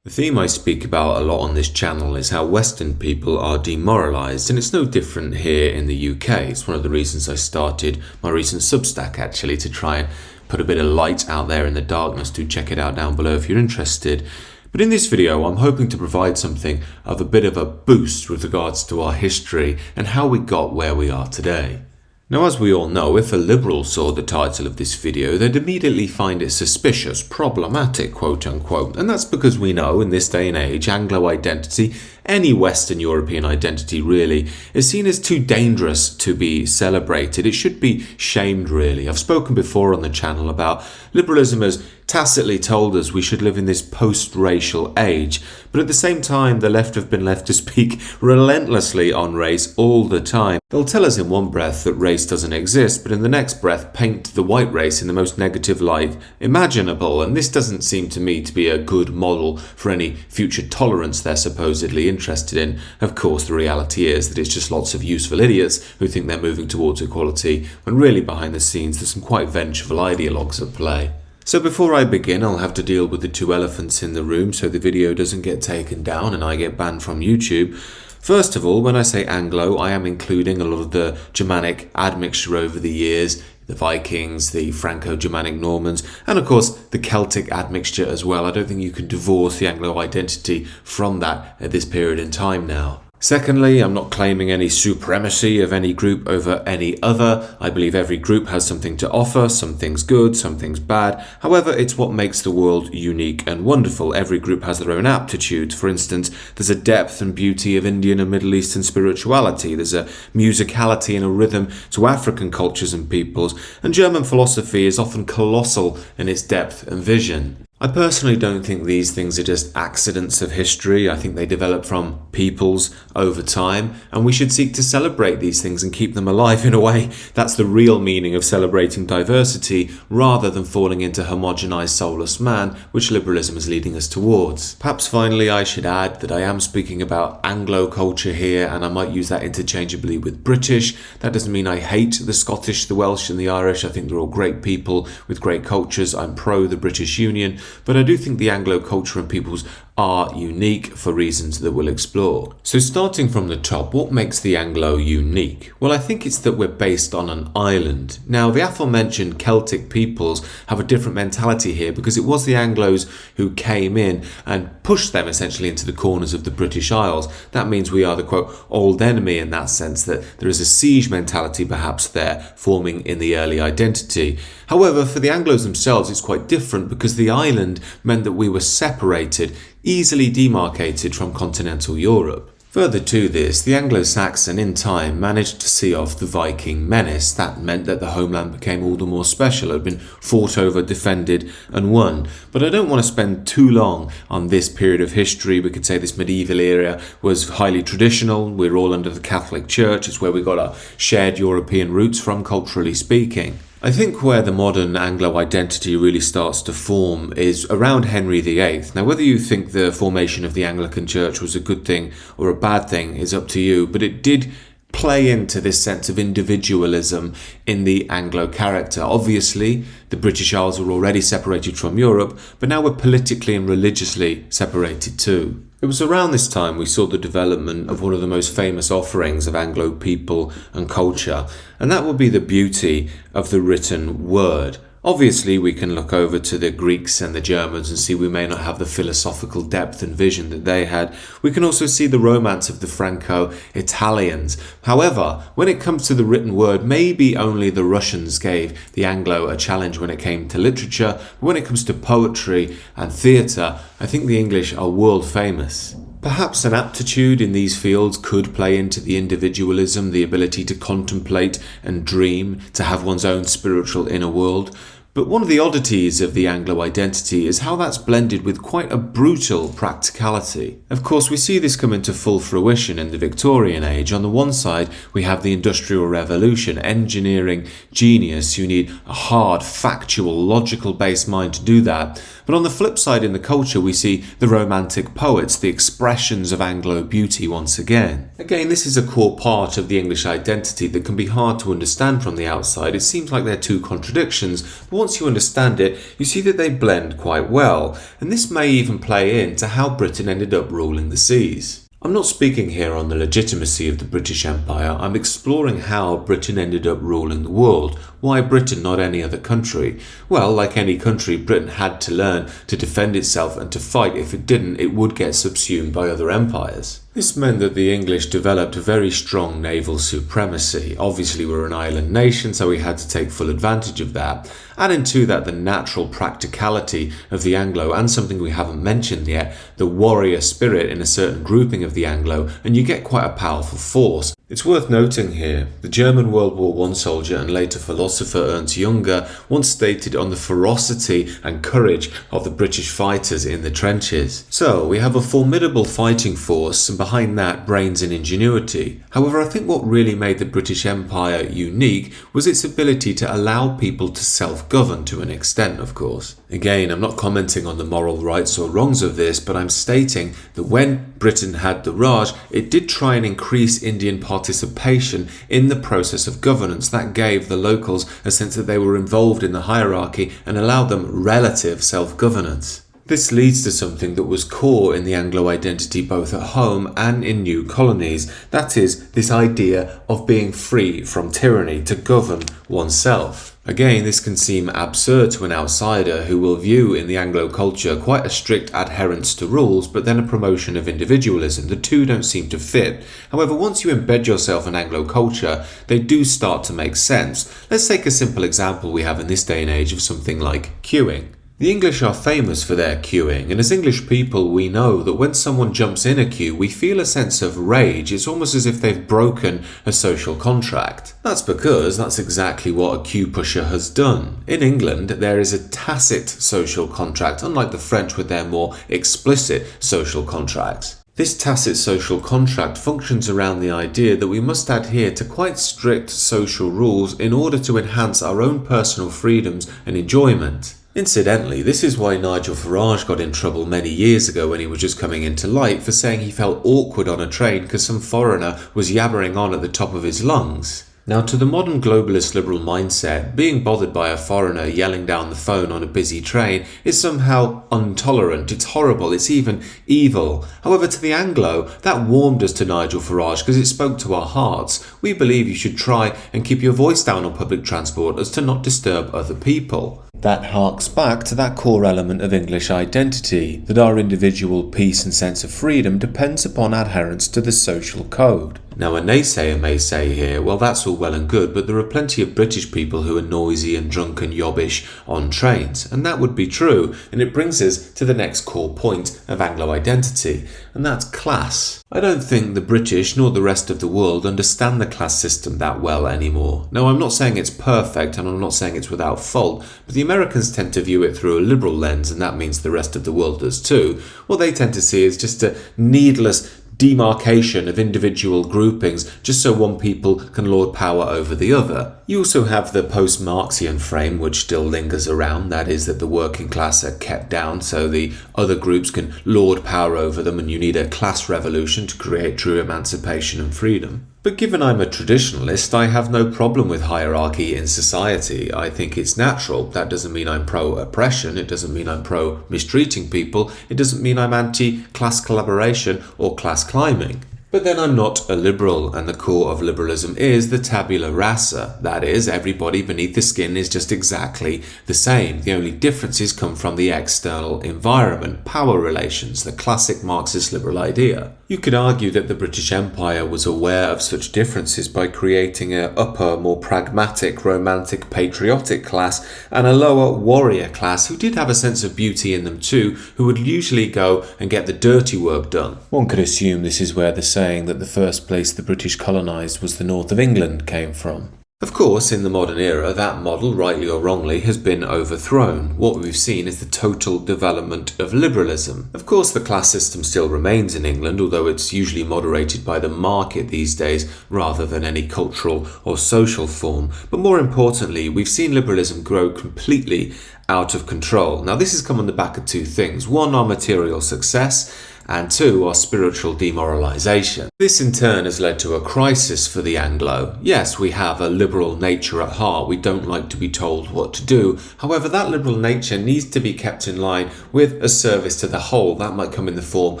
The theme I speak about a lot on this channel is how Western people are demoralised, and it's no different here in the UK. It's one of the reasons I started my recent Substack, actually, to try and put a bit of light out there in the darkness. Do check it out down below if you're interested. But in this video, I'm hoping to provide something of a bit of a boost with regards to our history and how we got where we are today. Now, as we all know, if a liberal saw the title of this video, they'd immediately find it suspicious, problematic, quote unquote. And that's because we know, in this day and age, Anglo identity, any Western European identity really, is seen as too dangerous to be celebrated. It should be shamed, really. I've spoken before on the channel about liberalism has tacitly told us we should live in this post-racial age, but at the same time, the left have been left to speak relentlessly on race all the time. They'll tell us in one breath that race doesn't exist, but in the next breath paint the white race in the most negative light imaginable, and this doesn't seem to me to be a good model for any future tolerance they're supposedly interested in. Of course, the reality is that it's just lots of useful idiots who think they're moving towards equality, when really behind the scenes there's some quite vengeful ideologues at play. So before I begin, I'll have to deal with the two elephants in the room so the video doesn't get taken down and I get banned from YouTube. First of all, when I say Anglo, I am including a lot of the Germanic admixture over the years, the Vikings, the Franco-Germanic Normans, and of course the Celtic admixture as well. I don't think you can divorce the Anglo identity from that at this period in time now. Secondly, I'm not claiming any supremacy of any group over any other. I believe every group has something to offer, some things good, some things bad. However, it's what makes the world unique and wonderful. Every group has their own aptitudes. For instance, there's a depth and beauty of Indian and Middle Eastern spirituality. There's a musicality and a rhythm to African cultures and peoples. And German philosophy is often colossal in its depth and vision. I personally don't think these things are just accidents of history. I think they develop from peoples over time, and we should seek to celebrate these things and keep them alive. In a way, that's the real meaning of celebrating diversity, rather than falling into homogenized soulless man, which liberalism is leading us towards. Perhaps finally I should add that I am speaking about Anglo culture here, and I might use that interchangeably with British. That doesn't mean I hate the Scottish, the Welsh and the Irish. I think they're all great people with great cultures. I'm pro the British Union. But I do think the Anglo culture and peoples are unique for reasons that we'll explore. So starting from the top, what makes the Anglo unique? Well, I think it's that we're based on an island. Now, the aforementioned Celtic peoples have a different mentality here because it was the Anglos who came in and pushed them essentially into the corners of the British Isles. That means we are the, quote, old enemy in that sense, that there is a siege mentality perhaps there forming in the early identity. However, for the Anglos themselves, it's quite different because the island meant that we were separated, easily demarcated from continental Europe. Further to this, the Anglo-Saxon in time managed to see off the Viking menace. That meant that the homeland became all the more special. It had been fought over, defended and won. But I don't want to spend too long on this period of history. We could say this medieval era was highly traditional. We're all under the Catholic Church. It's where we got our shared European roots from, culturally speaking. I think where the modern Anglo identity really starts to form is around Henry VIII. Now, whether you think the formation of the Anglican Church was a good thing or a bad thing is up to you, but it did play into this sense of individualism in the Anglo character. Obviously, the British Isles were already separated from Europe, but now we're politically and religiously separated too. It was around this time we saw the development of one of the most famous offerings of Anglo people and culture, and that would be the beauty of the written word. Obviously, we can look over to the Greeks and the Germans and see we may not have the philosophical depth and vision that they had. We can also see the romance of the Franco-Italians. However, when it comes to the written word, maybe only the Russians gave the Anglo a challenge when it came to literature. But when it comes to poetry and theatre, I think the English are world famous. Perhaps an aptitude in these fields could play into the individualism, the ability to contemplate and dream, to have one's own spiritual inner world. But one of the oddities of the Anglo identity is how that's blended with quite a brutal practicality. Of course, we see this come into full fruition in the Victorian age. On the one side, we have the Industrial Revolution, engineering genius. You need a hard, factual, logical-based mind to do that. But on the flip side in the culture, we see the Romantic poets, the expressions of Anglo beauty once again. Again, this is a core part of the English identity that can be hard to understand from the outside. It seems like they're two contradictions. But once you understand it, you see that they blend quite well, and this may even play into how Britain ended up ruling the seas. I'm not speaking here on the legitimacy of the British Empire, I'm exploring how Britain ended up ruling the world. Why Britain, not any other country? Well, like any country, Britain had to learn to defend itself and to fight. If it didn't, it would get subsumed by other empires. This meant that the English developed a very strong naval supremacy. Obviously, we're an island nation, so we had to take full advantage of that. Add into that the natural practicality of the Anglo, and something we haven't mentioned yet, the warrior spirit in a certain grouping of the Anglo, and you get quite a powerful force. It's worth noting here, the German World War I soldier and later philosopher Ernst Jünger once stated on the ferocity and courage of the British fighters in the trenches. So, we have a formidable fighting force, and behind that, brains and ingenuity. However, I think what really made the British Empire unique was its ability to allow people to self-govern to an extent, of course. Again, I'm not commenting on the moral rights or wrongs of this, but I'm stating that when Britain had the Raj, it did try and increase Indian participation in the process of governance. That gave the locals a sense that they were involved in the hierarchy and allowed them relative self-governance. This leads to something that was core in the Anglo identity both at home and in new colonies. That is, this idea of being free from tyranny to govern oneself. Again, this can seem absurd to an outsider who will view in the Anglo culture quite a strict adherence to rules, but then a promotion of individualism. The two don't seem to fit. However, once you embed yourself in Anglo culture, they do start to make sense. Let's take a simple example we have in this day and age of something like queuing. The English are famous for their queuing, and as English people we know that when someone jumps in a queue we feel a sense of rage. It's almost as if they've broken a social contract. That's because that's exactly what a queue pusher has done. In England there is a tacit social contract, unlike the French with their more explicit social contracts. This tacit social contract functions around the idea that we must adhere to quite strict social rules in order to enhance our own personal freedoms and enjoyment. Incidentally, this is why Nigel Farage got in trouble many years ago when he was just coming into light for saying he felt awkward on a train because some foreigner was yabbering on at the top of his lungs. Now, to the modern globalist liberal mindset, being bothered by a foreigner yelling down the phone on a busy train is somehow intolerant, it's horrible, it's even evil. However, to the Anglo, that warmed us to Nigel Farage because it spoke to our hearts. We believe you should try and keep your voice down on public transport as to not disturb other people. That harks back to that core element of English identity, that our individual peace and sense of freedom depends upon adherence to the social code. Now, a naysayer may say here, well, that's all well and good, but there are plenty of British people who are noisy and drunk and yobbish on trains, and that would be true, and it brings us to the next core point of Anglo identity, and that's class. I don't think the British nor the rest of the world understand the class system that well anymore. Now, I'm not saying it's perfect, and I'm not saying it's without fault, but the Americans tend to view it through a liberal lens, and that means the rest of the world does too. What they tend to see is just a needless demarcation of individual groupings just so one people can lord power over the other. You also have the post-Marxian frame which still lingers around, that is that the working class are kept down so the other groups can lord power over them, and you need a class revolution to create true emancipation and freedom. But given I'm a traditionalist, I have no problem with hierarchy in society. I think it's natural. That doesn't mean I'm pro-oppression, it doesn't mean I'm pro-mistreating people, it doesn't mean I'm anti-class collaboration or class climbing. But then I'm not a liberal, and the core of liberalism is the tabula rasa. That is, everybody beneath the skin is just exactly the same. The only differences come from the external environment, power relations, the classic Marxist liberal idea. You could argue that the British Empire was aware of such differences by creating an upper, more pragmatic, romantic, patriotic class and a lower warrior class who did have a sense of beauty in them too, who would usually go and get the dirty work done. One could assume this is where the saying that the first place the British colonised was the north of England came from. Of course, in the modern era, that model, rightly or wrongly, has been overthrown. What we've seen is the total development of liberalism. Of course, the class system still remains in England, although it's usually moderated by the market these days rather than any cultural or social form. But more importantly, we've seen liberalism grow completely out of control. Now, this has come on the back of two things. One, our material success, and 2, our spiritual demoralization. This in turn has led to a crisis for the Anglo. Yes, we have a liberal nature at heart. We don't like to be told what to do. However, that liberal nature needs to be kept in line with a service to the whole. That might come in the form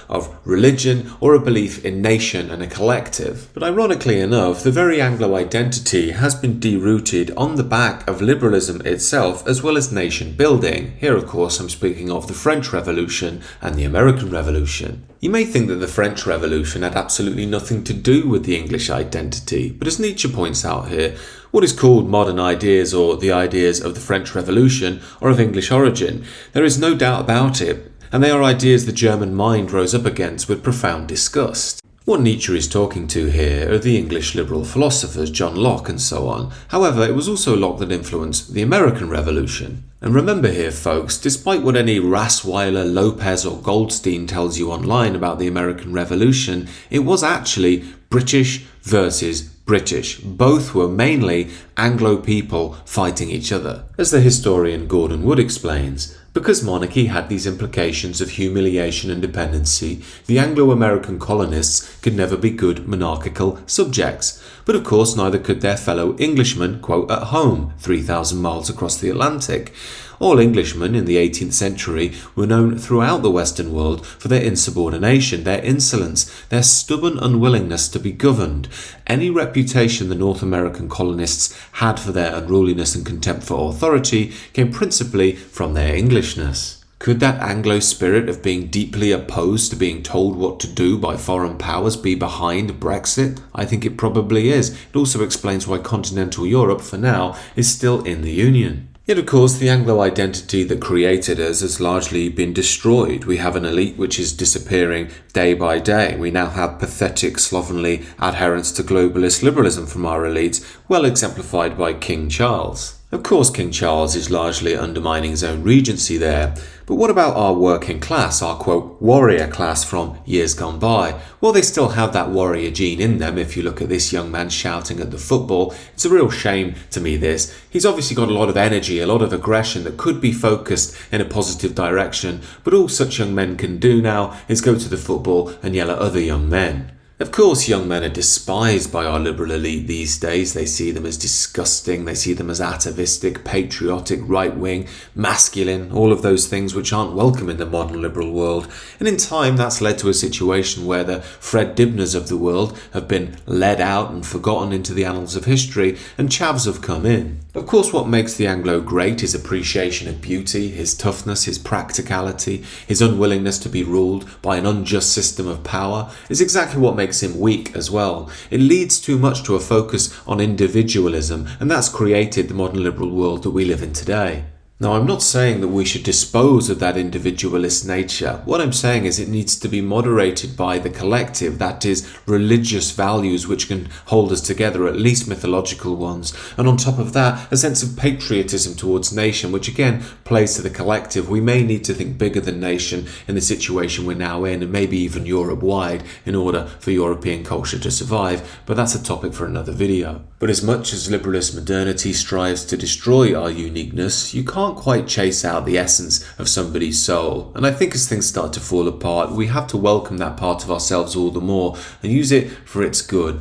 of religion or a belief in nation and a collective. But ironically enough, the very Anglo identity has been derooted on the back of liberalism itself as well as nation building. Here, of course, I'm speaking of the French Revolution and the American Revolution. You may think that the French Revolution had absolutely nothing to do with the English identity, but as Nietzsche points out here, what is called modern ideas or the ideas of the French Revolution are of English origin. There is no doubt about it, and they are ideas the German mind rose up against with profound disgust. What Nietzsche is talking to here are the English liberal philosophers, John Locke and so on. However, it was also Locke that influenced the American Revolution. And remember here, folks, despite what any Rasweiler, Lopez or Goldstein tells you online about the American Revolution, it was actually British versus British. Both were mainly Anglo people fighting each other. As the historian Gordon Wood explains, because monarchy had these implications of humiliation and dependency, the Anglo-American colonists could never be good monarchical subjects. But of course, neither could their fellow Englishmen, quote, at home, 3,000 miles across the Atlantic. All Englishmen in the 18th century were known throughout the Western world for their insubordination, their insolence, their stubborn unwillingness to be governed. Any reputation the North American colonists had for their unruliness and contempt for authority came principally from their Englishness. Could that Anglo spirit of being deeply opposed to being told what to do by foreign powers be behind Brexit? I think it probably is. It also explains why continental Europe, for now, is still in the Union. Yet, of course, the Anglo identity that created us has largely been destroyed. We have an elite which is disappearing day by day. We now have pathetic, slovenly adherence to globalist liberalism from our elites, well exemplified by King Charles. Of course, King Charles is largely undermining his own regency there, but what about our working class, our quote, warrior class from years gone by? Well, they still have that warrior gene in them. If you look at this young man shouting at the football, it's a real shame to me this. He's obviously got a lot of energy, a lot of aggression that could be focused in a positive direction, but all such young men can do now is go to the football and yell at other young men. Of course, young men are despised by our liberal elite these days. They see them as disgusting, they see them as atavistic, patriotic, right-wing, masculine, all of those things which aren't welcome in the modern liberal world. And in time, that's led to a situation where the Fred Dibners of the world have been led out and forgotten into the annals of history, and chavs have come in. Of course, what makes the Anglo great, his appreciation of beauty, his toughness, his practicality, his unwillingness to be ruled by an unjust system of power, is exactly what makes him weak as well. It leads too much to a focus on individualism, and that's created the modern liberal world that we live in today. Now, I'm not saying that we should dispose of that individualist nature. What I'm saying is it needs to be moderated by the collective, that is, religious values which can hold us together, at least mythological ones. And on top of that, a sense of patriotism towards nation, which again plays to the collective. We may need to think bigger than nation in the situation we're now in, and maybe even Europe-wide, in order for European culture to survive, but that's a topic for another video. But as much as liberalist modernity strives to destroy our uniqueness, you can't quite chase out the essence of somebody's soul. And I think as things start to fall apart, we have to welcome that part of ourselves all the more and use it for its good.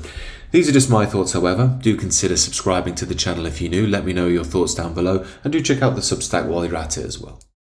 These are just my thoughts, however. Do consider subscribing to the channel if you're new. Let me know your thoughts down below, and do check out the Substack while you're at it as well.